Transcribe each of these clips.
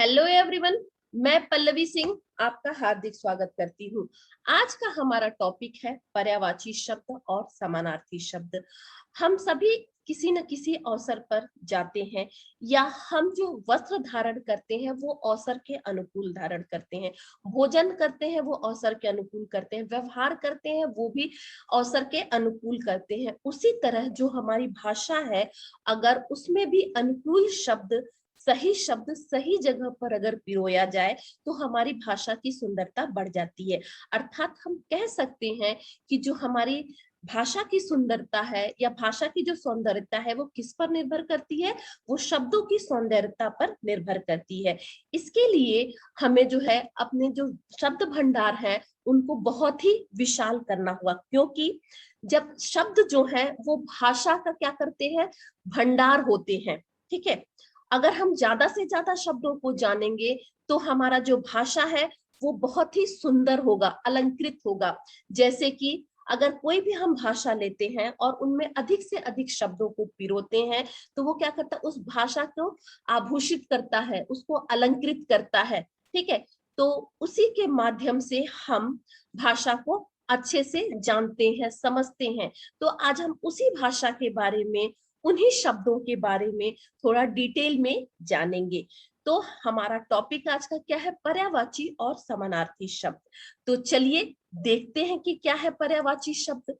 Hello everyone, मैं पल्लवी सिंह आपका हार्दिक स्वागत करती हूँ। आज का हमारा टॉपिक है पर्यायवाची शब्द और समानार्थी शब्द। हम सभी किसी न किसी अवसर पर जाते हैं या हम जो वस्त्र धारण करते हैं वो अवसर के अनुकूल धारण करते हैं, भोजन करते हैं वो अवसर के अनुकूल करते हैं, व्यवहार करते हैं वो भी अवसर के अनुकूल करते हैं। उसी तरह जो हमारी भाषा है, अगर उसमें भी अनुकूल शब्द, सही शब्द सही जगह पर अगर पिरोया जाए तो हमारी भाषा की सुंदरता बढ़ जाती है। अर्थात हम कह सकते हैं कि जो हमारी भाषा की सुंदरता है या भाषा की जो सौंदर्यता है वो किस पर निर्भर करती है, वो शब्दों की सौंदर्यता पर निर्भर करती है। इसके लिए हमें जो है अपने जो शब्द भंडार है उनको बहुत ही विशाल करना हुआ, क्योंकि जब शब्द जो है वो भाषा का क्या करते हैं, भंडार होते हैं। ठीक है, अगर हम ज्यादा से ज्यादा शब्दों को जानेंगे तो हमारा जो भाषा है वो बहुत ही सुंदर होगा, अलंकृत होगा। जैसे कि अगर कोई भी हम भाषा लेते हैं और उनमें अधिक से अधिक शब्दों को पिरोते हैं तो वो क्या करता है, उस भाषा को आभूषित करता है, उसको अलंकृत करता है। ठीक है, तो उसी के माध्यम से हम भाषा को अच्छे से जानते हैं, समझते हैं। तो आज हम उसी भाषा के बारे में, उन्हीं शब्दों के बारे में थोड़ा डिटेल में जानेंगे। तो हमारा टॉपिक आज का क्या है, पर्यायवाची और समानार्थी शब्द। तो चलिए देखते हैं कि क्या है पर्यायवाची शब्द।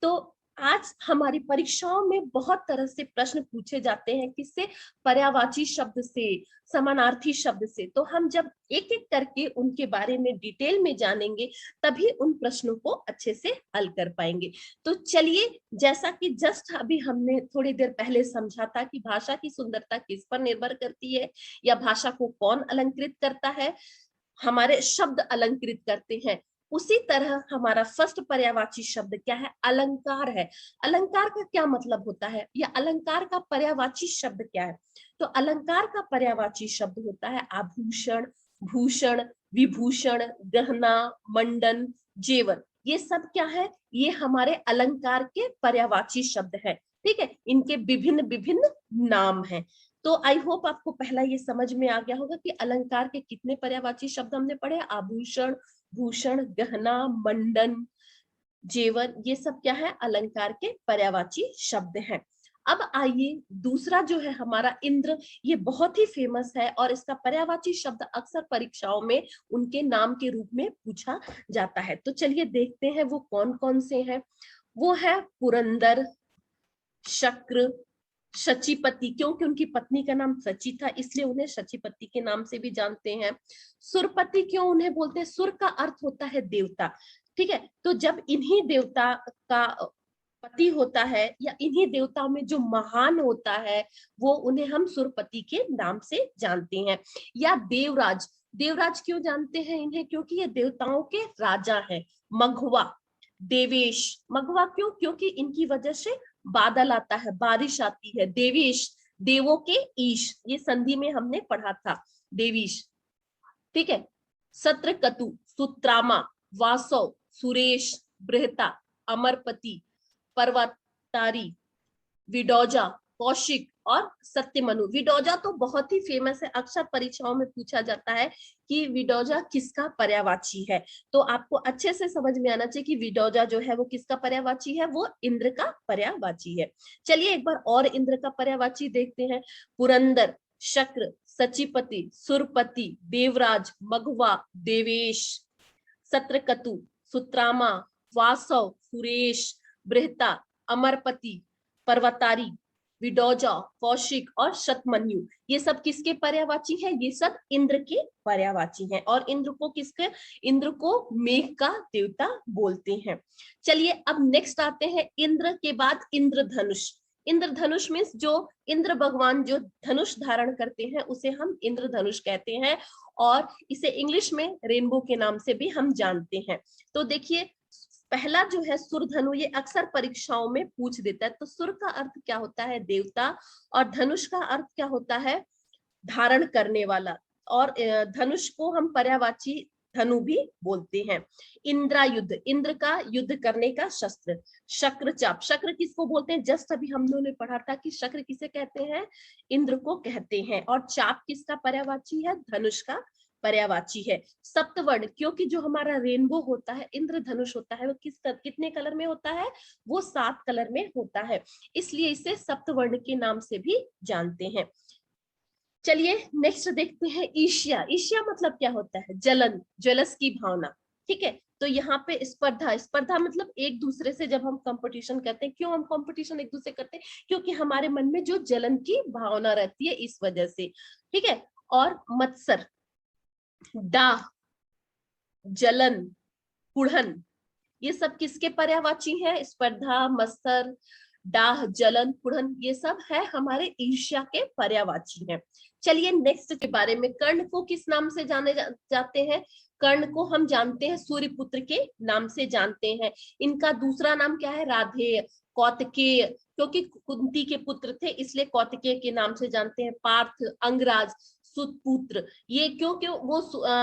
तो आज हमारी परीक्षाओं में बहुत तरह से प्रश्न पूछे जाते हैं, किससे, पर्यायवाची शब्द से, समानार्थी शब्द से। तो हम जब एक एक करके उनके बारे में डिटेल में जानेंगे तभी उन प्रश्नों को अच्छे से हल कर पाएंगे। तो चलिए, जैसा कि जस्ट अभी हमने थोड़ी देर पहले समझा था कि भाषा की सुंदरता किस पर निर्भर करती है या भाषा को कौन अलंकृत करता है, हमारे शब्द अलंकृत करते हैं। उसी तरह हमारा फर्स्ट पर्यायवाची शब्द क्या है, अलंकार है। अलंकार का क्या मतलब होता है या अलंकार का पर्यायवाची शब्द क्या है? तो अलंकार का पर्यायवाची शब्द होता है आभूषण, भूषण, विभूषण, गहना, मंडन, जेवर। ये सब क्या है, ये हमारे अलंकार के पर्यायवाची शब्द है। ठीक है, इनके विभिन्न विभिन्न नाम हैं। तो आई होप आपको पहला ये समझ में आ गया होगा कि अलंकार के कितने पर्यायवाची शब्द हमने पढ़े, आभूषण, भूषण, गहना, मंडन, जेवर। ये सब क्या है, अलंकार के पर्यायवाची शब्द हैं। अब आइए दूसरा जो है हमारा इंद्र, ये बहुत ही फेमस है और इसका पर्यायवाची शब्द अक्सर परीक्षाओं में उनके नाम के रूप में पूछा जाता है। तो चलिए देखते हैं वो कौन कौन से हैं। वो है पुरंदर, शक्र, शचीपति, क्योंकि उनकी पत्नी का नाम सची था इसलिए उन्हें शचीपति के नाम से भी जानते हैं। सुरपति क्यों उन्हें बोलते हैं, सुर का अर्थ होता है देवता। ठीक है, तो जब इन्हीं देवता का पति होता है या इन्हीं देवताओं में जो महान होता है वो उन्हें हम सुरपति के नाम से जानते हैं। या देवराज, देवराज क्यों जानते हैं इन्हें, क्योंकि ये देवताओं के राजा हैं। मघवा, देवेश, मघवा क्यों, क्योंकि इनकी वजह से बादल आता है, बारिश आती है। देवेश, देवों के ईश, ये संधि में हमने पढ़ा था, देवीश। ठीक है, सत्रकतु, सुत्रामा, वासव, सुरेश, बृहता, अमरपति, पर्वतारी, विडोजा, कौशिक और सत्यमनु। विडोजा तो बहुत ही फेमस है, अक्सर परीक्षाओं में पूछा जाता है कि विडोजा किसका पर्यायवाची है। तो आपको अच्छे से समझ में आना चाहिए कि विडोजा जो है वो किसका पर्यायवाची है, वो इंद्र का पर्यायवाची है। चलिए एक बार और इंद्र का पर्यायवाची देखते हैं। पुरंदर, शक्र, सचिपति, सुरपति, देवराज, मघवा, देवेश, सत्रकतु, सुत्रामा, वासव, सुरेश, बृहता, अमरपति, पर्वतारी, विडोजा, कौशिक और शतमन्यु। ये सब किसके पर्यायवाची है, ये सब इंद्र के पर्यायवाची हैं। और इंद्र को किसके, इंद्र को मेघ का देवता बोलते हैं। चलिए अब नेक्स्ट आते हैं, इंद्र के बाद इंद्रधनुष। इंद्रधनुष मीन्स जो इंद्र भगवान जो धनुष धारण करते हैं उसे हम इंद्रधनुष कहते हैं और इसे इंग्लिश में रेनबो के नाम से भी हम जानते हैं। तो देखिए पहला जो है सुरधनु, ये अक्सर परीक्षाओं में पूछ देता है। तो सुर का अर्थ क्या होता है, देवता, और धनुष का अर्थ क्या होता है, धारण करने वाला। और धनुष को हम पर्यायवाची धनु भी बोलते हैं। इंद्रायुध, इंद्र का युद्ध करने का शस्त्र। शक्र चाप, शक्र किसको बोलते हैं? जस्ट अभी हम लोगों ने पढ़ा था कि शक्र किसे कहते हैं? इंद्र को कहते हैं। और चाप किसका पर्यायवाची है? धनुष का पर्यायवाची है। सप्तवर्ण, क्योंकि जो हमारा रेनबो होता है, इंद्रधनुष होता है, वो कितने कलर में होता है? वो 7 कलर में होता है, इसलिए इसे सप्तवर्ण के नाम से भी जानते हैं। चलिए नेक्स्ट देखते हैं ईर्ष्या। ईर्ष्या मतलब क्या होता है? जलन, जेलस की भावना। ठीक है, तो यहाँ पे स्पर्धा, स्पर्धा मतलब एक दूसरे से जब हम कंपटीशन करते हैं। क्यों हम कंपटीशन एक दूसरे करते हैं? क्योंकि हमारे मन में जो जलन की भावना रहती है, इस वजह से। ठीक है, और मत्सर, दाह, जलन, कुढ़न, ये सब किसके पर्यायवाची है? स्पर्धा, मत्सर, दाह, जलन, कुढ़न, ये सब है हमारे ईर्ष्या के पर्यायवाची हैं। चलिए नेक्स्ट के बारे में, कर्ण को किस नाम से जाने जाते हैं? कर्ण को हम जानते हैं सूर्यपुत्र के नाम से जानते हैं। इनका दूसरा नाम क्या है? राधेय, कौतिकेय, क्योंकि कुंती के पुत्र थे इसलिए कौतिकेय के नाम से जानते हैं। पार्थ, अंगराज, सुतपुत्र, ये क्योंकि वो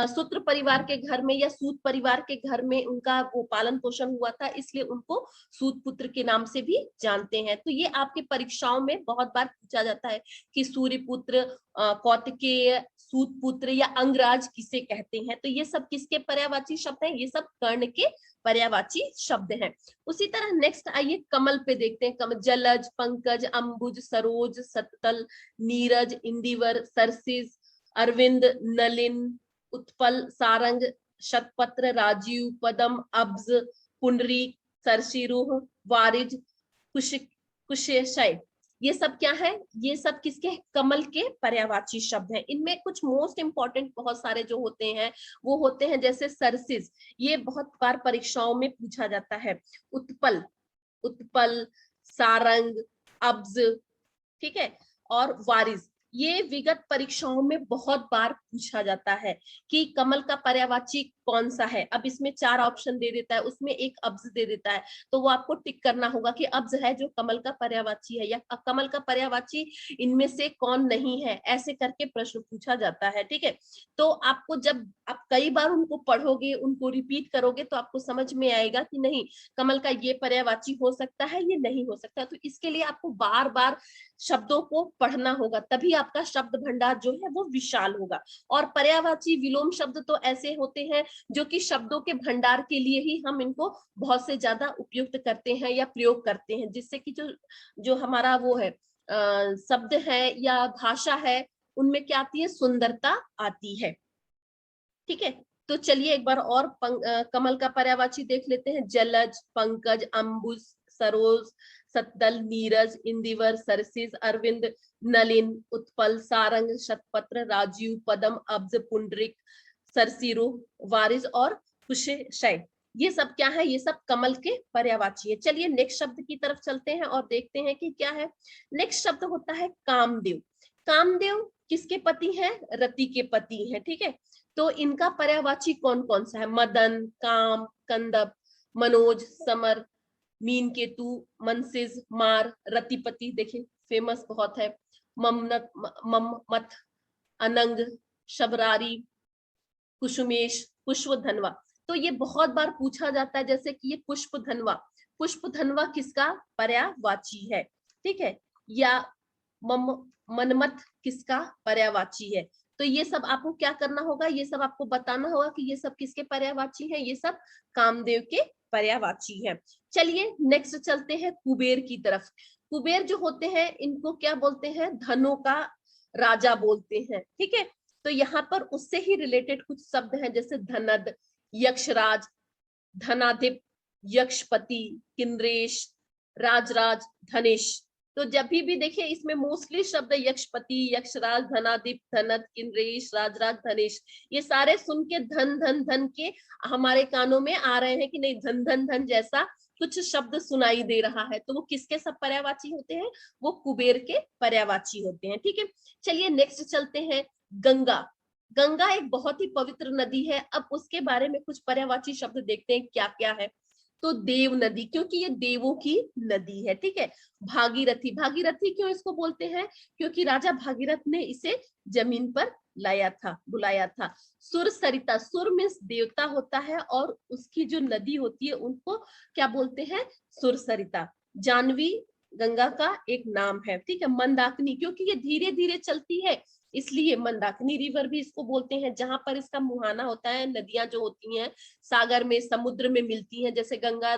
सूत्र परिवार के घर में या सूत परिवार के घर में उनका वो पालन पोषण हुआ था, इसलिए उनको सूतपुत्र के नाम से भी जानते हैं। तो ये आपके परीक्षाओं में बहुत बार पूछा जाता है कि सूर्यपुत्र, कौतिकेय, सूतपुत्र या अंगराज किसे कहते हैं। तो ये सब किसके पर्यायवाची शब्द हैं? ये सब कर्ण के पर्यायवाची शब्द हैं। उसी तरह नेक्स्ट आइए कमल पे देखते हैं। कमल, जलज, पंकज, अंबुज, सरोज, सतल, नीरज, इंदिवर, सरसिज, अरविंद, नलिन, उत्पल, सारंग, शतपत्र, राजीव, पदम, अब्ज, पुंडरीक, सरसिरुह, वारिज, कुशेशय, ये सब क्या है? ये सब किसके? कमल के पर्यायवाची शब्द हैं। इनमें कुछ मोस्ट इंपॉर्टेंट बहुत सारे जो होते हैं वो होते हैं, जैसे सरसिज, ये बहुत बार परीक्षाओं में पूछा जाता है। उत्पल, उत्पल, सारंग, अब्ज, ठीक है, और वारिस, ये विगत परीक्षाओं में बहुत बार पूछा जाता है कि कमल का पर्यायवाची कौन सा है। अब इसमें 4 ऑप्शन दे देता है, उसमें एक अब्ज दे देता है, तो वो आपको टिक करना होगा कि अब्ज है जो कमल का पर्यायवाची है या कमल का पर्यायवाची इनमें से कौन नहीं है, ऐसे करके प्रश्न पूछा जाता है। ठीक है, तो आपको जब आप कई बार उनको पढ़ोगे, उनको रिपीट करोगे, तो आपको समझ में आएगा कि नहीं कमल का ये पर्यायवाची हो सकता है, ये नहीं हो सकता। तो इसके लिए आपको बार बार शब्दों को पढ़ना होगा, तभी आपका शब्द भंडार जो है वो विशाल होगा। और पर्यायवाची विलोम शब्द तो ऐसे होते हैं जो कि शब्दों के भंडार के लिए ही हम इनको बहुत से ज्यादा उपयुक्त करते हैं या प्रयोग करते हैं, जिससे कि जो जो हमारा वो है शब्द है या भाषा है, उनमें क्या आती है? सुंदरता आती है। ठीक है, तो चलिए एक बार और कमल का पर्यायवाची देख लेते हैं। जलज, पंकज, अंबुज, सरोज, सतदल, नीरज, इंदिवर, सरसिज, अरविंद, नलिन, उत्पल, सारंग, शतपत्र, राजीव, पदम, अब्ज, पुंडरिक, सरसिरुह, वारिस और कुशेशय, ये सब क्या है? ये सब कमल के पर्यायवाची है। चलिए नेक्स्ट शब्द की तरफ चलते हैं और देखते हैं कि क्या है। नेक्स्ट शब्द होता है कामदेव। कामदेव किसके पति हैं? रति के पति हैं। ठीक है, तो इनका पर्यायवाची कौन कौन सा है? मदन, काम, कंदप, मनोज, समर, मीन केतु, मनसिज, मार, रतिपति, देखिए फेमस बहुत है, ममनत, मम्मत, अनंग, शबरारी, कुसुमेश, पुष्पधनवा। तो ये बहुत बार पूछा जाता है, जैसे कि ये पुष्पधनवा, पुष्पधनवा किसका पर्यायवाची है? ठीक है, या मनमत किसका पर्यायवाची है? तो ये सब आपको क्या करना होगा? ये सब आपको बताना होगा कि ये सब किसके पर्यायवाची हैं? ये सब कामदेव के पर्यायवाची हैं। चलिए नेक्स्ट चलते हैं कुबेर की तरफ। कुबेर जो होते हैं इनको क्या बोलते हैं? धनों का राजा बोलते हैं। ठीक है, तो यहाँ पर उससे ही रिलेटेड कुछ शब्द हैं, जैसे धनद, यक्षराज, धनाधिप, यक्षपति, किन्रेश, राजराज, धनेश। तो जब भी देखिए इसमें मोस्टली शब्द यक्षपति, यक्षराज, धनाधिप, धनद, किन्रेश, राजराज, धनेश, ये सारे सुन के धन धन धन के हमारे कानों में आ रहे हैं कि नहीं, धन धन धन जैसा कुछ शब्द सुनाई दे रहा है, तो वो किसके सब पर्यायवाची होते हैं? वो कुबेर के पर्यायवाची होते हैं। ठीक है, चलिए नेक्स्ट चलते हैं। गंगा। गंगा एक बहुत ही पवित्र नदी है। अब उसके बारे में कुछ पर्यायवाची शब्द देखते हैं क्या क्या है। तो देव नदी, क्योंकि ये देवों की नदी है। ठीक है, भागीरथी, भागीरथी क्यों इसको बोलते हैं? क्योंकि राजा भागीरथ ने इसे जमीन पर बुलाया था। सुर सरिता, सुर मीन्स देवता होता है और उसकी जो नदी होती है उनको क्या बोलते हैं, सुर सरिता। जानवी गंगा का एक नाम है, ठीक है। मंदाकिनी, क्योंकि ये धीरे धीरे चलती है इसलिए मंदाकिनी रिवर भी इसको बोलते हैं। जहां पर इसका मुहाना होता है, नदियां जो होती हैं सागर में, समुद्र में मिलती हैं, जैसे गंगा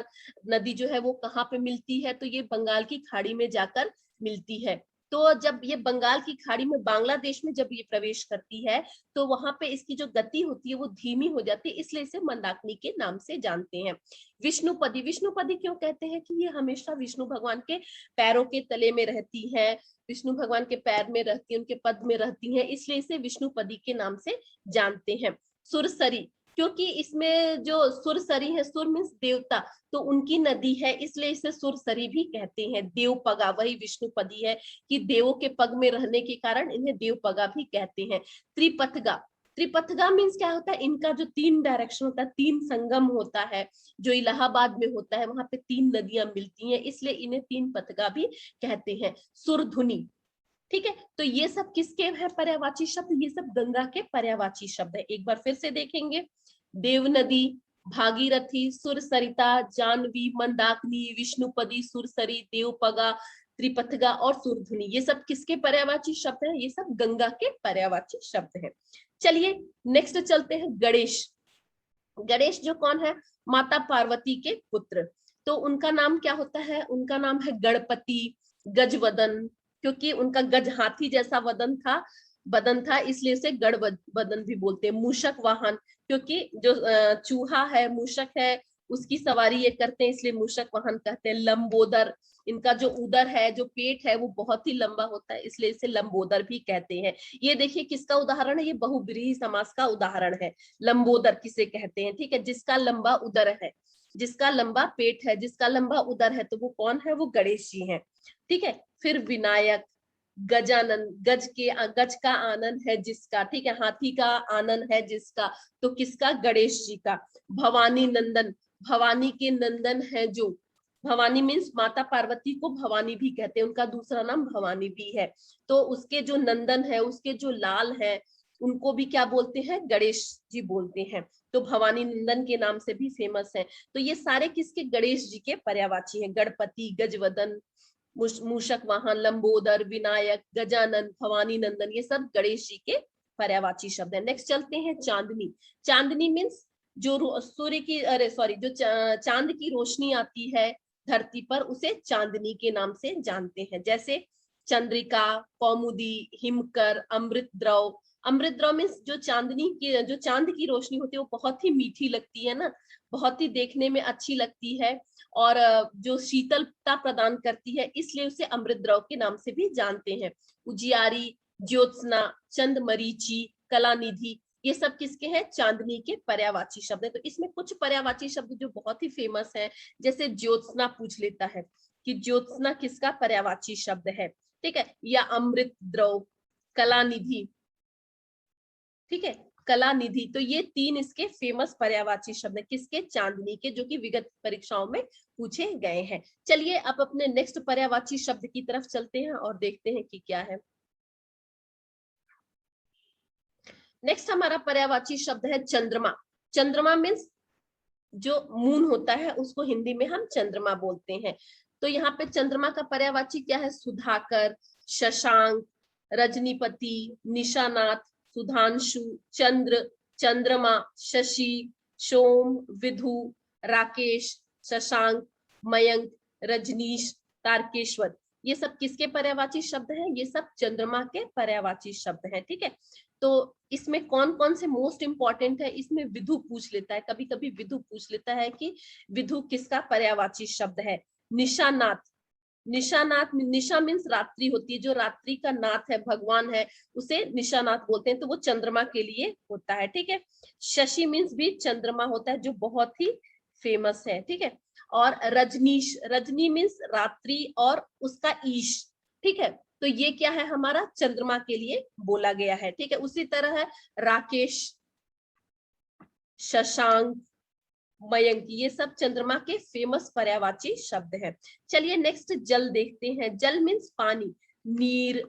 नदी जो है वो कहाँ पे मिलती है, तो ये बंगाल की खाड़ी में जाकर मिलती है। तो जब ये बंगाल की खाड़ी में, बांग्लादेश में जब ये प्रवेश करती है तो वहां पे इसकी जो गति होती है वो धीमी हो जाती है, इसलिए इसे मंदाकिनी के नाम से जानते हैं। विष्णुपदी, विष्णुपदी क्यों कहते हैं कि ये हमेशा विष्णु भगवान के पैरों के तले में रहती है, विष्णु भगवान के पैर में रहती है, उनके पद में रहती है, इसलिए इसे विष्णुपदी के नाम से जानते हैं। सुरसरी, क्योंकि इसमें जो सुरसरी है, सुर मीन्स देवता, तो उनकी नदी है इसलिए इसे सुरसरी भी कहते हैं। देवपगा, वही विष्णुपदी है कि देवों के पग में रहने के कारण इन्हें देवपगा भी कहते हैं। त्रिपथगा, त्रिपथगा मीन्स क्या होता है, इनका जो 3 डायरेक्शन होता है, 3 संगम होता है, जो इलाहाबाद में होता है, वहां पे 3 नदियां मिलती हैं, इसलिए इन्हें 3 पथगा भी कहते हैं। सुरधुनी, ठीक है। तो ये सब किसके है पर्यायवाची शब्द, ये सब गंगा के पर्यायवाची शब्द है। एक बार फिर से देखेंगे, देव नदी, भागीरथी, सुरसरिता, जानवी, मंदाकिनी, विष्णुपदी, सुरसरी, देवपगा, त्रिपथगा और सुरधुनी, ये सब किसके पर्यायवाची शब्द है, ये सब गंगा के पर्यायवाची शब्द है। चलिए नेक्स्ट चलते हैं, गणेश। गणेश जो कौन है, माता पार्वती के पुत्र, तो उनका नाम क्या होता है, उनका नाम है गणपति, गजवदन, क्योंकि उनका गज हाथी जैसा बदन था इसलिए उसे गढ़ बदन भी बोलते हैं। मूषक वाहन, क्योंकि जो चूहा है, मूषक है, उसकी सवारी ये करते हैं इसलिए मूषक वाहन कहते हैं। लंबोदर, इनका जो उदर है, जो पेट है वो बहुत ही लंबा होता है इसलिए इसे लंबोदर भी कहते हैं। ये देखिए किसका उदाहरण है, ये बहुब्रीहि समास का उदाहरण है। लंबोदर किसे कहते हैं, ठीक है, जिसका लंबा उदर है, जिसका लंबा पेट है, जिसका लंबा उदर है, तो वो कौन है, वो गणेश जी हैं, ठीक है। फिर विनायक, गजानन, गज का आनन है जिसका, ठीक है, हाथी का आनन है जिसका, तो किसका, गणेश जी का। भवानी नंदन, भवानी के नंदन है जो, भवानी मीन्स माता पार्वती को भवानी भी कहते हैं, उनका दूसरा नाम भवानी भी है, तो उसके जो नंदन है, उसके जो लाल है, उनको भी क्या बोलते हैं, गणेश जी बोलते हैं, तो भवानी नंदन के नाम से भी फेमस है। तो ये सारे किसके, गणेश जी के पर्यायवाची हैं। गणपति, गजवदन, मूषक वाहन, लंबोदर, विनायक, गजानन, भवानी नंदन, ये सब गणेश जी के पर्यायवाची शब्द है। नेक्स्ट चलते हैं, चांदनी। चांदनी मीन्स जो सूर्य की, अरे सॉरी, जो चांद की रोशनी आती है धरती पर, उसे चांदनी के नाम से जानते हैं। जैसे चंद्रिका, कौमुदी, हिमकर, अमृत द्रव। अमृत द्रव मीन्स जो चांदनी की, जो चांद की रोशनी होती है वो बहुत ही मीठी लगती है ना, बहुत ही देखने में अच्छी लगती है और जो शीतलता प्रदान करती है, इसलिए उसे अमृत द्रव के नाम से भी जानते हैं। उजियारी, ज्योत्सना, चंद मरीचि, कलानिधि, ये सब किसके हैं, चांदनी के पर्यायवाची शब्द है। तो इसमें कुछ पर्यायवाची शब्द जो बहुत ही फेमस है, जैसे ज्योत्सना पूछ लेता है कि ज्योत्सना किसका पर्यायवाची शब्द है, ठीक है, या अमृत द्रव, कलानिधि, ठीक है, कलानिधि, तो ये 3 इसके फेमस पर्यायवाची शब्द है, किसके, चांदनी के, जो कि विगत परीक्षाओं में पूछे गए हैं। चलिए अब अपने नेक्स्ट पर्यायवाची शब्द की तरफ चलते हैं और देखते हैं कि क्या है। नेक्स्ट हमारा पर्यायवाची शब्द है चंद्रमा। चंद्रमा मीन्स जो मून होता है उसको हिंदी में हम चंद्रमा बोलते हैं। तो यहाँ पे चंद्रमा का पर्यायवाची क्या है, सुधाकर, शशांक, रजनीपति, निशानाथ, सुधांशु, चंद्र, चंद्रमा, शशि, सोम, विधु, राकेश, शशांक, मयंक, रजनीश, तारकेश्वर, ये सब किसके पर्यायवाची शब्द हैं, ये सब चंद्रमा के पर्यायवाची शब्द हैं, ठीक है। तो इसमें कौन कौन से मोस्ट इंपॉर्टेंट है, इसमें विधु पूछ लेता है, कभी कभी विधु पूछ लेता है कि विधु किसका पर्यायवाची शब्द है। निशानाथ, निशानाथ, निशा मीन्स रात्रि होती है, जो रात्रि का नाथ है, भगवान है, उसे निशानाथ बोलते हैं, तो वो चंद्रमा के लिए होता है, ठीक है। शशि मीन्स भी चंद्रमा होता है, जो बहुत ही फेमस है, ठीक है। और रजनीश, रजनी मीन्स रात्रि और उसका ईश, ठीक है, तो ये क्या है, हमारा चंद्रमा के लिए बोला गया है, ठीक है। उसी तरह है राकेश, शशांक, मयंक, ये सब चंद्रमा के फेमस पर्यायवाची शब्द है। चलिए नेक्स्ट जल देखते हैं। जल मीन्स पानी, नीर,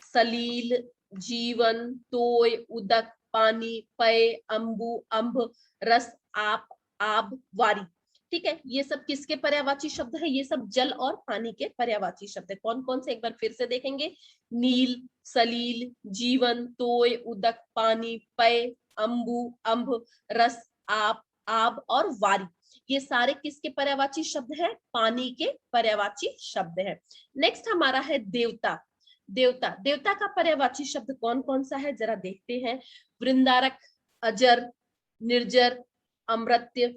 सलील, जीवन, तोय, उदक, पानी, पय, अंबु, अंब, रस, आप, आब, वारी। ठीक है, ये सब किसके पर्यायवाची शब्द है? ये सब जल और पानी के पर्यायवाची शब्द है। कौन कौन से, एक बार फिर से देखेंगे। नील, सलील, जीवन, तोय, उदक, पानी, पय, अंबु, अंब, रस, आप, आब और वारी। ये सारे किसके पर्यायवाची शब्द है? पानी के पर्यायवाची शब्द है। नेक्स्ट हमारा है देवता। देवता, देवता का पर्यायवाची शब्द कौन कौन सा है, जरा देखते हैं। वृंदारक, अजर, निर्जर, अमृत्य,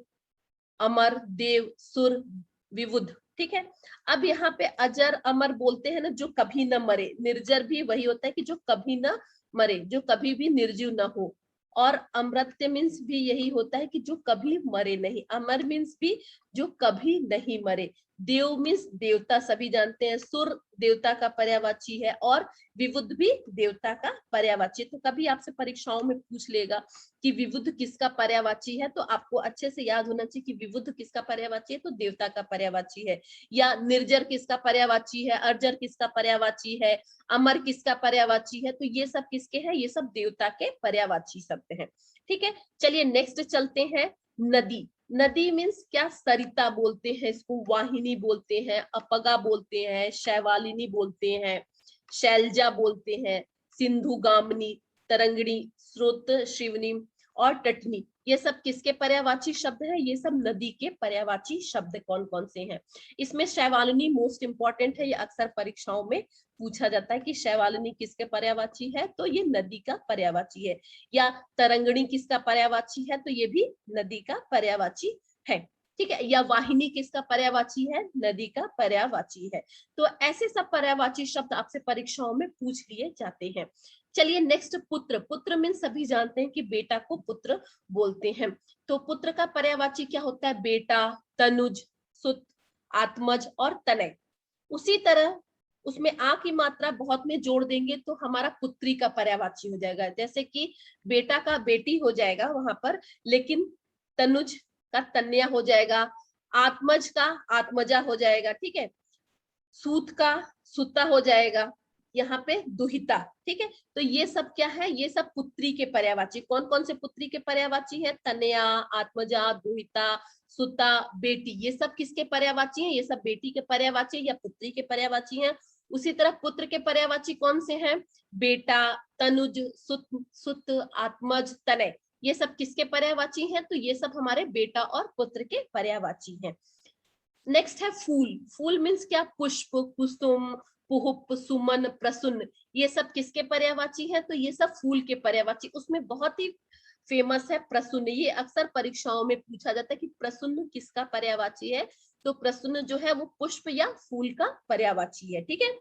अमर, देव, सुर, विबुध। ठीक है, अब यहाँ पे अजर अमर बोलते हैं ना, जो कभी न मरे। निर्जर भी वही होता है कि जो कभी न मरे, जो कभी भी निर्जीव न हो। और अमृत्य मीन्स भी यही होता है कि जो कभी मरे नहीं। अमर मीन्स भी जो कभी नहीं मरे। देव मीन्स देवता, सभी जानते हैं। सुर देवता का पर्यायवाची है और विबुध भी देवता का पर्यायवाची। तो कभी आपसे परीक्षाओं में पूछ लेगा कि विबुध किसका पर्यायवाची है, तो आपको अच्छे से याद होना चाहिए कि विबुध किसका पर्यायवाची है, तो देवता का पर्यायवाची है। या निर्जर किसका पर्यायवाची है, अर्जर किसका पर्यायवाची है, अमर किसका पर्यायवाची है, तो ये सब किसके हैं? ये सब देवता के पर्यायवाची शब्द हैं। ठीक है, चलिए नेक्स्ट चलते हैं। नदी। नदी मीन्स क्या? सरिता बोलते हैं इसको, वाहिनी बोलते हैं, अपगा बोलते हैं, शैवालिनी बोलते हैं, शैलजा बोलते हैं, सिंधु गामिनी, तरंगिणी, स्रोत, शिवनी और तटनी। ये सब किसके पर्यायवाची शब्द है? ये सब नदी के पर्यायवाची शब्द कौन कौन से हैं? इसमें शैवालिनी मोस्ट इंपॉर्टेंट है, ये अक्सर परीक्षाओं में पूछा जाता है कि शैवालिनी किसके पर्यायवाची है, तो ये नदी का पर्यायवाची है। या तरंगिणी किसका पर्यायवाची है, तो ये भी नदी का पर्यायवाची है। ठीक है, या वाहिनी किसका पर्यायवाची है? नदी का पर्यायवाची है। तो ऐसे सब पर्यायवाची शब्द आपसे परीक्षाओं में पूछ लिए जाते हैं। चलिए नेक्स्ट, पुत्र। पुत्र मीन्स सभी जानते हैं कि बेटा को पुत्र बोलते हैं। तो पुत्र का पर्यायवाची क्या होता है? बेटा, तनुज, सुत, आत्मज और तनय। उसी तरह उसमें आ की मात्रा बहुत में जोड़ देंगे तो हमारा पुत्री का पर्यायवाची हो जाएगा। जैसे कि बेटा का बेटी हो जाएगा वहां पर, लेकिन तनुज का तन्या हो जाएगा, आत्मज का आत्मजा हो जाएगा। ठीक है, सूत का सुता हो जाएगा, यहाँ पे दुहिता। ठीक है, तो ये सब क्या है? ये सब पुत्री के पर्यायवाची। कौन कौन से पुत्री के पर्यायवाची है? तनया, आत्मजा, दुहिता, सुता, बेटी। ये सब किसके पर्यायवाची हैं? ये सब बेटी के पर्यायवाची या पुत्री के पर्यायवाची हैं। उसी तरह पुत्र के पर्यायवाची कौन से हैं? बेटा, तनुज, सुत, सुत, आत्मज, तनय। ये सब किसके पर्यायवाची हैं? तो ये सब हमारे बेटा और पुत्र के पर्यायवाची हैं। नेक्स्ट है फूल। फूल मीन्स क्या? पुष्प, कुसुम, पुष्प, सुमन, प्रसन्न। ये सब किसके पर्यायवाची है? तो ये सब फूल के पर्यायवाची। उसमें बहुत ही फेमस है प्रसन्न। ये अक्सर परीक्षाओं में पूछा जाता है कि प्रसन्न किसका पर्यायवाची है, तो प्रसन्न जो है वो पुष्प या फूल का पर्यायवाची है। ठीक है,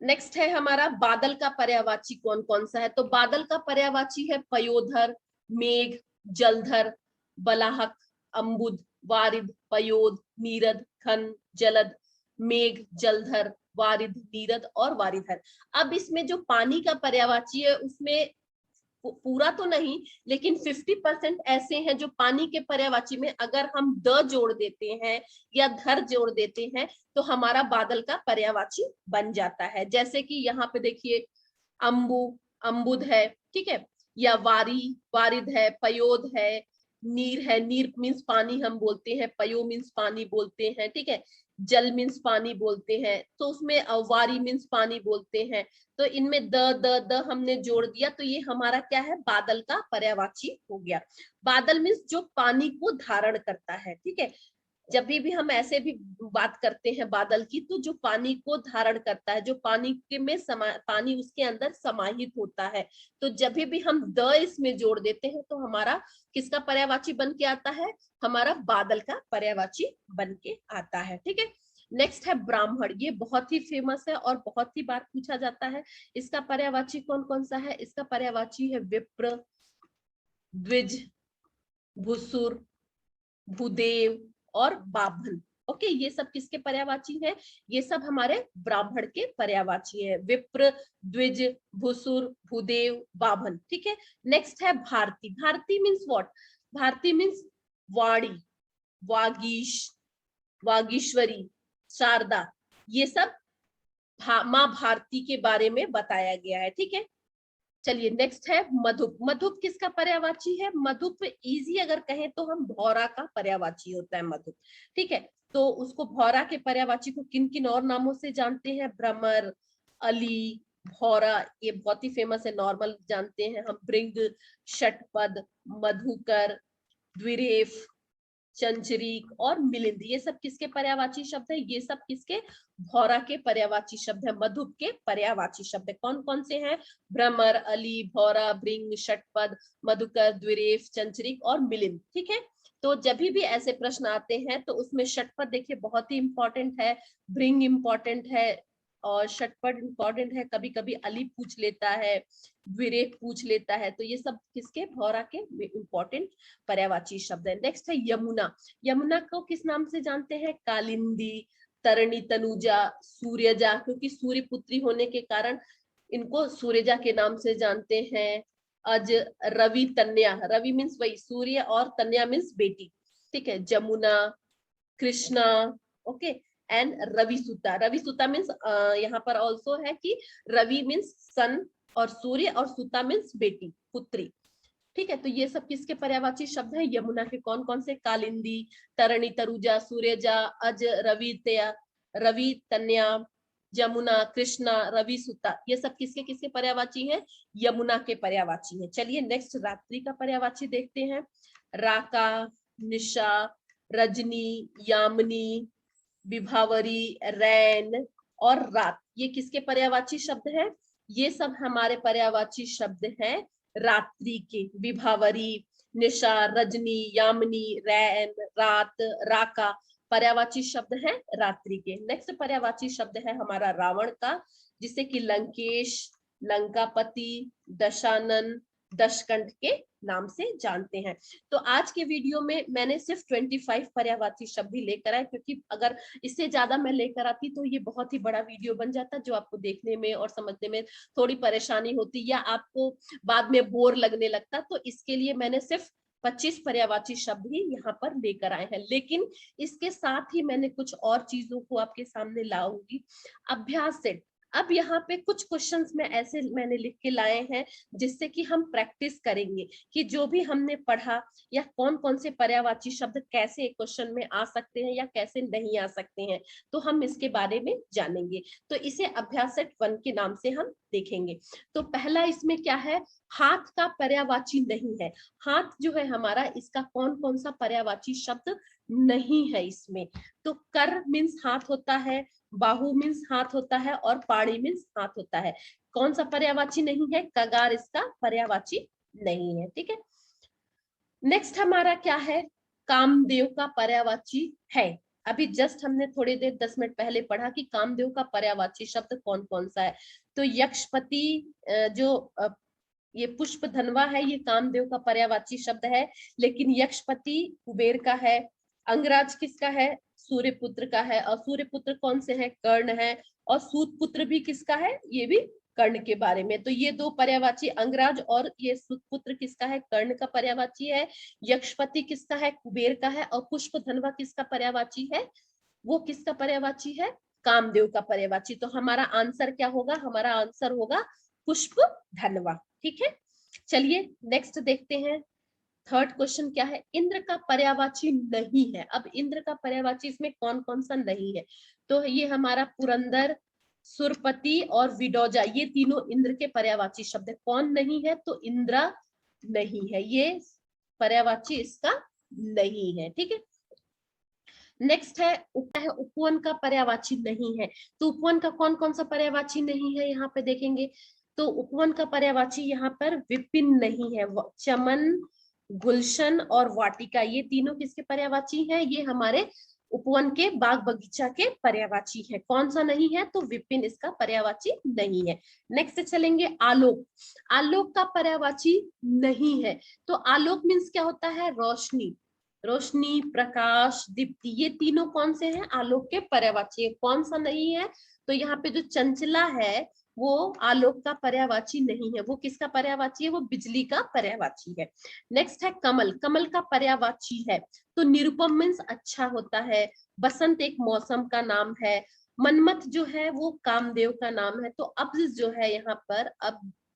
नेक्स्ट है हमारा बादल का पर्यायवाची कौन कौन सा है? तो बादल का पर्यायवाची है पयोधर, मेघ, जलधर, बलाहक, अम्बुद, वारिद, पयोद, नीरद, खन, जलद, मेघ, जलधर, वारिद, नीरद और वारिधर। अब इसमें जो पानी का पर्यायवाची है उसमें पूरा तो नहीं, लेकिन 50% ऐसे हैं जो पानी के पर्यायवाची में अगर हम द जोड़ देते हैं या धर जोड़ देते हैं तो हमारा बादल का पर्यायवाची बन जाता है। जैसे कि यहाँ पे देखिए, अंबु, अम्बुद है। ठीक है, या वारी, वारिद है, पयोद है, नीर है, नीर मीन्स पानी हम बोलते हैं, पयो मीन्स पानी बोलते हैं। ठीक है, जल मीन्स पानी बोलते हैं, तो उसमें वारी मीन्स पानी बोलते हैं। तो इनमें द द द हमने जोड़ दिया तो ये हमारा क्या है? बादल का पर्यायवाची हो गया। बादल मीन्स जो पानी को धारण करता है। ठीक है, जब भी हम ऐसे भी बात करते हैं बादल की, तो जो पानी को धारण करता है, जो पानी के में पानी उसके अंदर समाहित होता है, तो जब भी हम द इसमें जोड़ देते हैं तो हमारा किसका पर्यायवाची बन के आता है? हमारा बादल का पर्यायवाची बन के आता है। ठीक है, नेक्स्ट है ब्राह्मण। ये बहुत ही फेमस है और बहुत ही बार पूछा जाता है। इसका पर्यायवाची कौन कौन सा है? इसका पर्यायवाची है विप्र, द्विज, भूसुर, भूदेव और बाभन। ओके, ये सब किसके पर्यायवाची है? ये सब हमारे ब्राह्मण के पर्यायवाची है। विप्र, द्विज, भूसुर, भूदेव, बाभन। ठीक है, नेक्स्ट है Bharati. Bharati means what? Bharati means Vani, Vagish, Vageshwari, Sharada. ये सब माँ भारती के बारे में बताया गया है। ठीक है, चलिए नेक्स्ट है मधुप। मधुप किसका पर्यायवाची है? मधुप इजी अगर कहें तो हम भौरा का पर्यायवाची होता है मधुप। ठीक है, तो उसको भौरा के पर्यायवाची को किन किन और नामों से जानते हैं? भ्रमर, अली, भौरा, ये बहुत ही फेमस है, नॉर्मल जानते हैं हम। भृंग, षटपद, मधुकर, द्विरेफ, चंचरीक और मिलिंद, ये सब किसके पर्यायवाची शब्द है? ये सब किसके? भौरा के पर्यायवाची शब्द है, मधुप के पर्यायवाची शब्द है। कौन कौन से हैं? भ्रमर, अली, भौरा, भृंग, षटपद, मधुकर, द्विरेफ, चंचरीक और मिलिंद। ठीक है, तो जब भी ऐसे प्रश्न आते हैं तो उसमें षटपद देखिए बहुत ही इंपॉर्टेंट है, भृंग इंपॉर्टेंट है और षटपद इंपॉर्टेंट है, कभी कभी अली पूछ लेता है, द्विरेफ पूछ लेता है, तो ये सब किसके? भौरा के इंपॉर्टेंट पर्यायवाची शब्द है। नेक्स्ट है यमुना। यमुना को किस नाम से जानते हैं? कालिंदी, तरणी, तनुजा, सूर्यजा, क्योंकि सूर्य पुत्री होने के कारण इनको सूर्यजा के नाम से जानते हैं। अज, रवि, तन्या, रवि मीन्स वही सूर्य और तन्या मीन्स बेटी। ठीक है, Jamuna, Krishna, okay, and Ravisuta. Ravisuta means यहाँ पर ऑल्सो है कि रवि मीन्स सन और सूर्य और सुता मीन्स बेटी, पुत्री। ठीक है, तो ये सब किसके पर्यायवाची शब्द है? यमुना के। कौन कौन से? कालिंदी, तरणी, तरुजा, सूर्यजा, अज, रवि, तन्या, जमुना, कृष्णा, रवि, सुता, ये सब किसके किसके पर्यायवाची हैं? यमुना के पर्यायवाची हैं। चलिए नेक्स्ट रात्रि का पर्यायवाची देखते हैं। राका, निशा, रजनी, यामिनी, विभावरी, रैन और रात, ये किसके पर्यायवाची शब्द है? ये सब हमारे पर्यायवाची शब्द हैं रात्रि के। विभावरी, निशा, रजनी, यामिनी, रैन, रात, राका पर्यायवाची शब्द है रात्रि के। नेक्स्ट पर्यायवाची शब्द है हमारा रावण का, जिसे कि लंकेश, लंकापति, दशानन, दशकंठ के नाम से जानते हैं। तो आज के वीडियो में मैंने सिर्फ 25 पर्यायवाची शब्द ही लेकर आए, क्योंकि अगर इससे ज्यादा मैं लेकर आती तो ये बहुत ही बड़ा वीडियो बन जाता, जो आपको देखने में और समझने में थोड़ी परेशानी होती या आपको बाद में बोर लगने लगता। तो इसके लिए मैंने सिर्फ 25 पर्यायवाची शब्द ही यहाँ पर लेकर आए हैं, लेकिन इसके साथ ही मैंने कुछ और चीजों को आपके सामने लाऊंगी अभ्यास सेट। अब यहाँ पे कुछ क्वेश्चंस में ऐसे मैंने लिख के लाए हैं जिससे कि हम प्रैक्टिस करेंगे कि जो भी हमने पढ़ा या कौन कौन से पर्यायवाची शब्द कैसे क्वेश्चन में आ सकते हैं या कैसे नहीं आ सकते हैं, तो हम इसके बारे में जानेंगे। तो इसे अभ्यास सेट 1 के नाम से हम देखेंगे। तो पहला इसमें क्या है? हाथ का पर्यायवाची नहीं है। हाथ जो है हमारा, इसका कौन कौन सा पर्यायवाची शब्द नहीं है इसमें? तो कर मीन्स हाथ होता है, बाहु मीन्स हाथ होता है और पाड़ी मीन्स हाथ होता है। कौन सा पर्यायवाची नहीं है? कगार इसका पर्यायवाची नहीं है। ठीक है, नेक्स्ट हमारा क्या है? कामदेव का पर्यायवाची है। अभी जस्ट हमने थोड़ी देर 10 मिनट पहले पढ़ा कि कामदेव का पर्यायवाची शब्द कौन कौन सा है। तो यक्षपति, जो ये पुष्प धनवा है, ये कामदेव का पर्यायवाची शब्द है, लेकिन यक्षपति कुबेर का है। अंगराज किसका है? सूर्यपुत्र का है। और सूर्यपुत्र कौन से हैं? कर्ण है। और सूतपुत्र भी किसका है? ये भी कर्ण के बारे में। तो ये दो पर्यायवाची, अंगराज और ये सूतपुत्र किसका है? कर्ण का पर्यायवाची है। यक्षपति किसका है? कुबेर का है। और पुष्प धनवा किसका पर्यायवाची है? वो किसका पर्यायवाची है? कामदेव का पर्यायवाची। तो हमारा आंसर क्या होगा? हमारा आंसर होगा पुष्प धनवा। ठीक है, चलिए नेक्स्ट देखते हैं। थर्ड क्वेश्चन क्या है? इंद्र का पर्यायवाची नहीं है। अब इंद्र का पर्यायवाची इसमें कौन कौन सा नहीं है? तो ये हमारा पुरंदर, सुरपति और विडोजा, ये तीनों इंद्र के पर्यायवाची शब्द है। कौन नहीं है? तो इंद्रा नहीं है, ये पर्यायवाची इसका नहीं है। ठीक है, नेक्स्ट है उपवन का पर्यायवाची नहीं है। तो उपवन का कौन कौन सा पर्यायवाची नहीं है यहाँ पे देखेंगे। तो उपवन का पर्यायवाची यहाँ पर विपिन नहीं है। चमन, गुलशन और वाटिका, ये तीनों किसके पर्यायवाची हैं? ये हमारे उपवन के बाग बगीचा के पर्यायवाची है। कौन सा नहीं है? तो विपिन इसका पर्यायवाची नहीं है। नेक्स्ट चलेंगे आलोक। आलोक का पर्यायवाची नहीं है। तो आलोक मीन्स क्या होता है? रोशनी, रोशनी, प्रकाश, दीप्ति, ये तीनों कौन से हैं? आलोक के पर्यायवाची है। कौन सा नहीं है? तो यहाँ पे जो चंचला है वो आलोक का पर्यायवाची नहीं है। वो किसका पर्यायवाची है? वो बिजली का पर्यायवाची है। नेक्स्ट है कमल। कमल का पर्यायवाची है तो निरुपम मीन्स अच्छा होता है। बसंत एक मौसम का नाम है। मनमथ जो है वो कामदेव का नाम है, तो अब्ज जो है यहाँ पर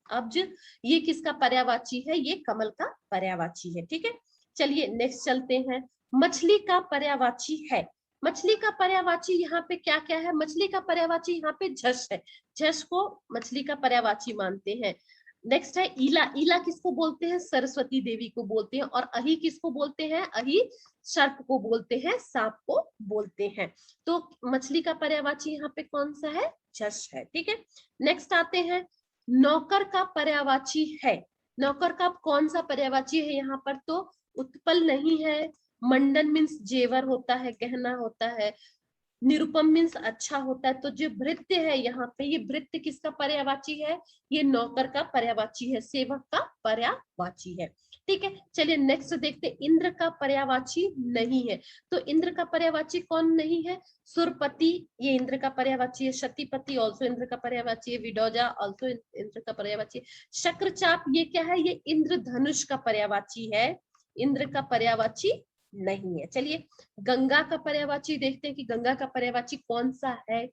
अब्ज ये किसका पर्यायवाची है, ये कमल का पर्यायवाची है। ठीक है, चलिए नेक्स्ट चलते हैं। मछली का पर्यायवाची है, मछली का पर्यायवाची यहाँ पे क्या क्या है, मछली का पर्यायवाची यहाँ पे झष है, झष को मछली का पर्यायवाची मानते हैं। नेक्स्ट है ईला, ईला किसको बोलते हैं, सरस्वती देवी को बोलते हैं। और अहि किसको बोलते हैं, अहि सर्प को बोलते हैं, सांप को बोलते हैं। तो मछली का पर्यायवाची यहाँ पे कौन सा है, झष है। ठीक है, नेक्स्ट आते हैं, नौकर का पर्यायवाची है, नौकर का कौन सा पर्यायवाची है यहाँ पर, तो उत्पल नहीं है, मंडन मीन्स जेवर होता है, गहना होता है, निरुपम मीन्स अच्छा होता है। तो जो भृत्य है यहाँ पे, ये भृत्य किसका पर्यायवाची है, ये नौकर का पर्यायवाची है, सेवक का पर्यायवाची है। ठीक है, चलिए नेक्स्ट देखते हैं, इंद्र का पर्यायवाची नहीं है। तो इंद्र का पर्यायवाची कौन नहीं है, सुरपति ये इंद्र का पर्यायवाची है, शतिपति ऑल्सो इंद्र का पर्यायवाची है, विडोजा ऑल्सो इंद्र का पर्यायवाची है, शक्रचाप ये क्या है, ये इंद्रधनुष का पर्यायवाची है, इंद्र का पर्यायवाची नहीं है। चलिए गंगा का पर्यायवाची देखते हैं कि गंगा का पर्यायवाची कौन सा है।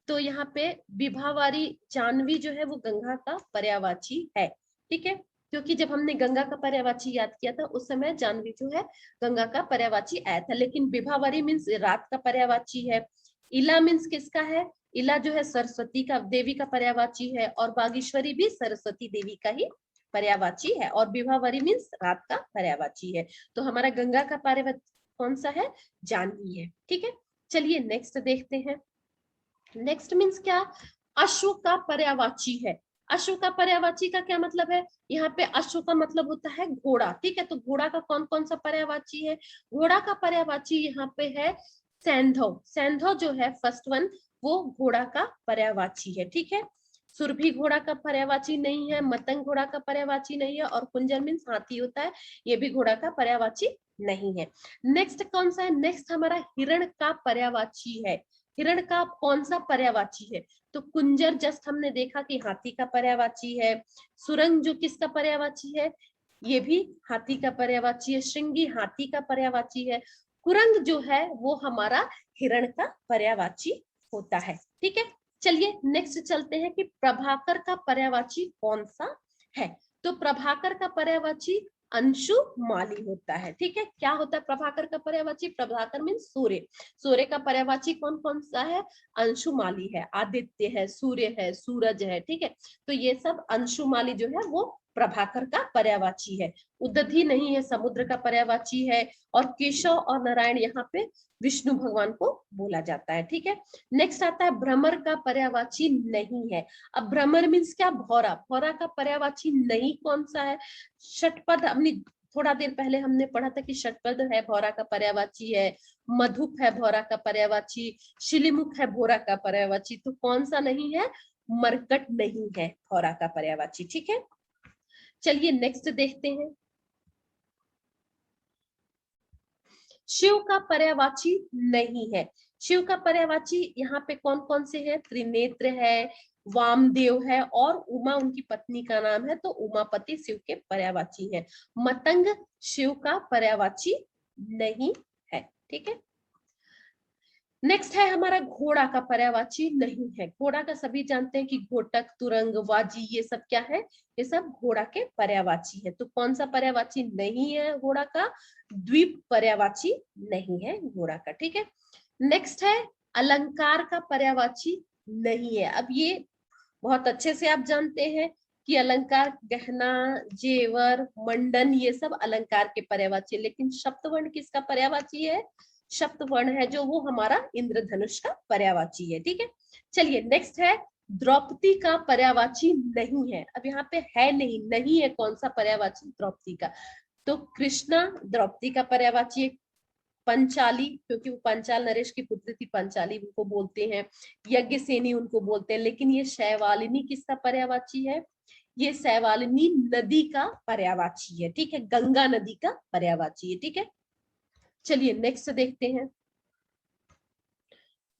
तो यहाँ पे विभावारी जानवी जो है वो गंगा का पर्यायवाची है। ठीक है, क्योंकि जब हमने गंगा का पर्यायवाची याद किया था उस समय जानवी जो है गंगा का पर्यायवाची आया था, लेकिन विभावारी मीन्स रात का पर्यायवाची है। इला मीन्स किसका है, इला जो है सरस्वती का देवी का पर्यायवाची है, और बागेश्वरी भी सरस्वती देवी का ही पर्यायवाची है, और विभावरी मीन्स रात का पर्यायवाची है। तो हमारा गंगा का पर्यायवाची कौन सा है, जानवी है। ठीक है, चलिए नेक्स्ट देखते हैं। नेक्स्ट मीन्स क्या, अश्व का पर्यायवाची है, अश्व का पर्यायवाची का क्या मतलब है, यहाँ पे अश्व का मतलब होता है घोड़ा। ठीक है, तो घोड़ा का कौन कौन सा पर्यायवाची है, घोड़ा का पर्यायवाची यहाँ पे है सैंधव, सैंधव जो है फर्स्ट वन वो घोड़ा का पर्यायवाची है। ठीक है, सुरभि घोड़ा का पर्यायवाची नहीं है, मतंग घोड़ा का पर्यायवाची नहीं है, और कुंजर मीन्स हाथी होता है, ये भी घोड़ा का पर्यायवाची नहीं है। नेक्स्ट कौन सा है, नेक्स्ट हमारा हिरण का पर्यायवाची है, हिरण का कौन सा पर्यायवाची है, तो कुंजर जस्ट हमने देखा कि हाथी का पर्यायवाची है, सुरंग जो किसका पर्यायवाची है, ये भी हाथी का पर्यायवाची है, श्रृंगी हाथी का पर्यायवाची है, कुरंग जो है वो हमारा हिरण का पर्यायवाची होता है। ठीक है, चलिए नेक्स्ट चलते हैं कि प्रभाकर का पर्यायवाची कौन सा है। तो प्रभाकर का पर्यायवाची अंशुमाली होता है। ठीक है, क्या होता है प्रभाकर का पर्यायवाची, प्रभाकर मीन्स सूर्य, सूर्य का पर्यायवाची कौन कौन सा है, अंशुमाली है, आदित्य है, सूर्य है, सूरज है। ठीक है, तो ये सब अंशुमाली जो है वो प्रभाकर का पर्यायवाची है। उदधि नहीं है, समुद्र का पर्यायवाची है, और केशव और नारायण यहाँ पे विष्णु भगवान को बोला जाता है। ठीक है, नेक्स्ट आता है भ्रमर का पर्यायवाची नहीं है। अब भ्रमर मीन्स क्या, भौरा, भौरा का पर्यायवाची नहीं कौन सा है, षटपद, हमने थोड़ा देर पहले हमने पढ़ा था कि षटपद है भौरा का पर्यायवाची है, मधुप है भौरा का पर्यायवाची, शिलिमुख है भौरा का पर्यायवाची, तो कौन सा नहीं है, मरकट नहीं है भौरा का पर्यायवाची। ठीक है, चलिए नेक्स्ट देखते हैं, शिव का पर्यायवाची नहीं है, शिव का पर्यायवाची यहाँ पे कौन कौन से है, त्रिनेत्र है, वामदेव है, और उमा उनकी पत्नी का नाम है, तो उमापति शिव के पर्यायवाची है। मतंग शिव का पर्यायवाची नहीं है। ठीक है, नेक्स्ट है हमारा घोड़ा का पर्यायवाची नहीं है। घोड़ा का सभी जानते हैं कि घोटक, तुरंग, वाजी ये सब क्या है, ये सब घोड़ा के पर्यायवाची है। तो कौन सा पर्यायवाची नहीं है घोड़ा का, द्वीप पर्यायवाची नहीं है घोड़ा का। ठीक है, नेक्स्ट है अलंकार का पर्यायवाची नहीं है। अब ये बहुत अच्छे से आप जानते हैं कि अलंकार गहना, जेवर, मंडन ये सब अलंकार के पर्यायवाची, लेकिन सप्तवर्ण किसका पर्यायवाची है, सप्तवर्ण है जो वो हमारा इंद्रधनुष का पर्यायवाची है। ठीक है, चलिए नेक्स्ट है द्रौपदी का पर्यायवाची नहीं है। अब यहाँ पे है नहीं है कौन सा पर्यायवाची द्रौपदी का, तो कृष्णा द्रौपदी का पर्यायवाची है, पंचाली क्योंकि वो पंचाल नरेश की पुत्री थी, पंचाली उनको बोलते हैं, यज्ञसेनी उनको बोलते हैं, लेकिन ये शैवालिनी किसका पर्यायवाची है, ये शैवालिनी नदी का पर्यायवाची है। ठीक है, गंगा नदी का पर्यायवाची है। ठीक है, चलिए नेक्स्ट देखते हैं,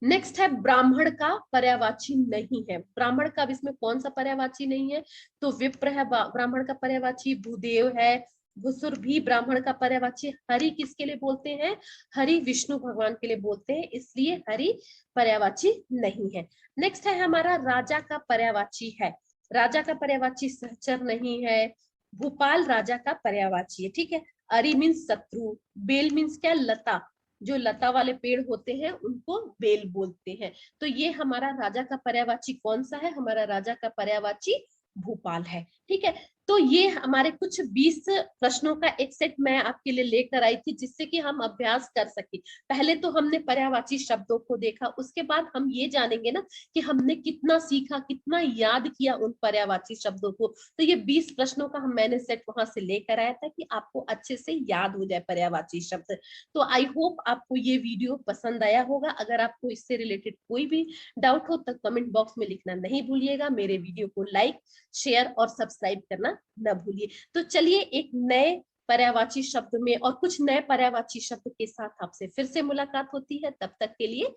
नेक्स्ट है ब्राह्मण का पर्यायवाची नहीं है। ब्राह्मण का अब इसमें कौन सा पर्यायवाची नहीं है, तो विप्र है ब्राह्मण का पर्यायवाची, भूदेव है, भुसुर भी ब्राह्मण का पर्यायवाची। हरि किसके लिए बोलते हैं? हरि विष्णु भगवान के लिए बोलते हैं, इसलिए हरि पर्यायवाची नहीं है। नेक्स्ट है हमारा राजा का पर्यायवाची है। राजा का पर्यायवाची सहचर नहीं है। भूपाल राजा का पर्यायवाची है, ठीक है। अरि मीन्स शत्रु, बेल मीन्स क्या? लता, जो लता वाले पेड़ होते हैं उनको बेल बोलते हैं। तो ये हमारा राजा का पर्यायवाची कौन सा है? हमारा राजा का पर्यायवाची भूपाल है, ठीक है। तो ये हमारे कुछ 20 प्रश्नों का एक सेट मैं आपके लिए लेकर आई थी, जिससे कि हम अभ्यास कर सके। पहले तो हमने पर्यायवाची शब्दों को देखा, उसके बाद हम ये जानेंगे ना कि हमने कितना सीखा, कितना याद किया उन पर्यायवाची शब्दों को। तो ये 20 प्रश्नों का मैंने सेट वहां से लेकर आया था कि आपको अच्छे से याद हो जाए पर्यायवाची शब्द। तो आई होप आपको ये वीडियो पसंद आया होगा। अगर आपको इससे रिलेटेड कोई भी डाउट हो तो कमेंट बॉक्स में लिखना नहीं भूलिएगा। मेरे वीडियो को लाइक, शेयर और सब्सक्राइब करना न भूलिए। तो चलिए एक नए पर्यायवाची शब्द में और कुछ नए पर्यायवाची शब्द के साथ आपसे फिर से मुलाकात होती है। तब तक के लिए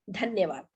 धन्यवाद।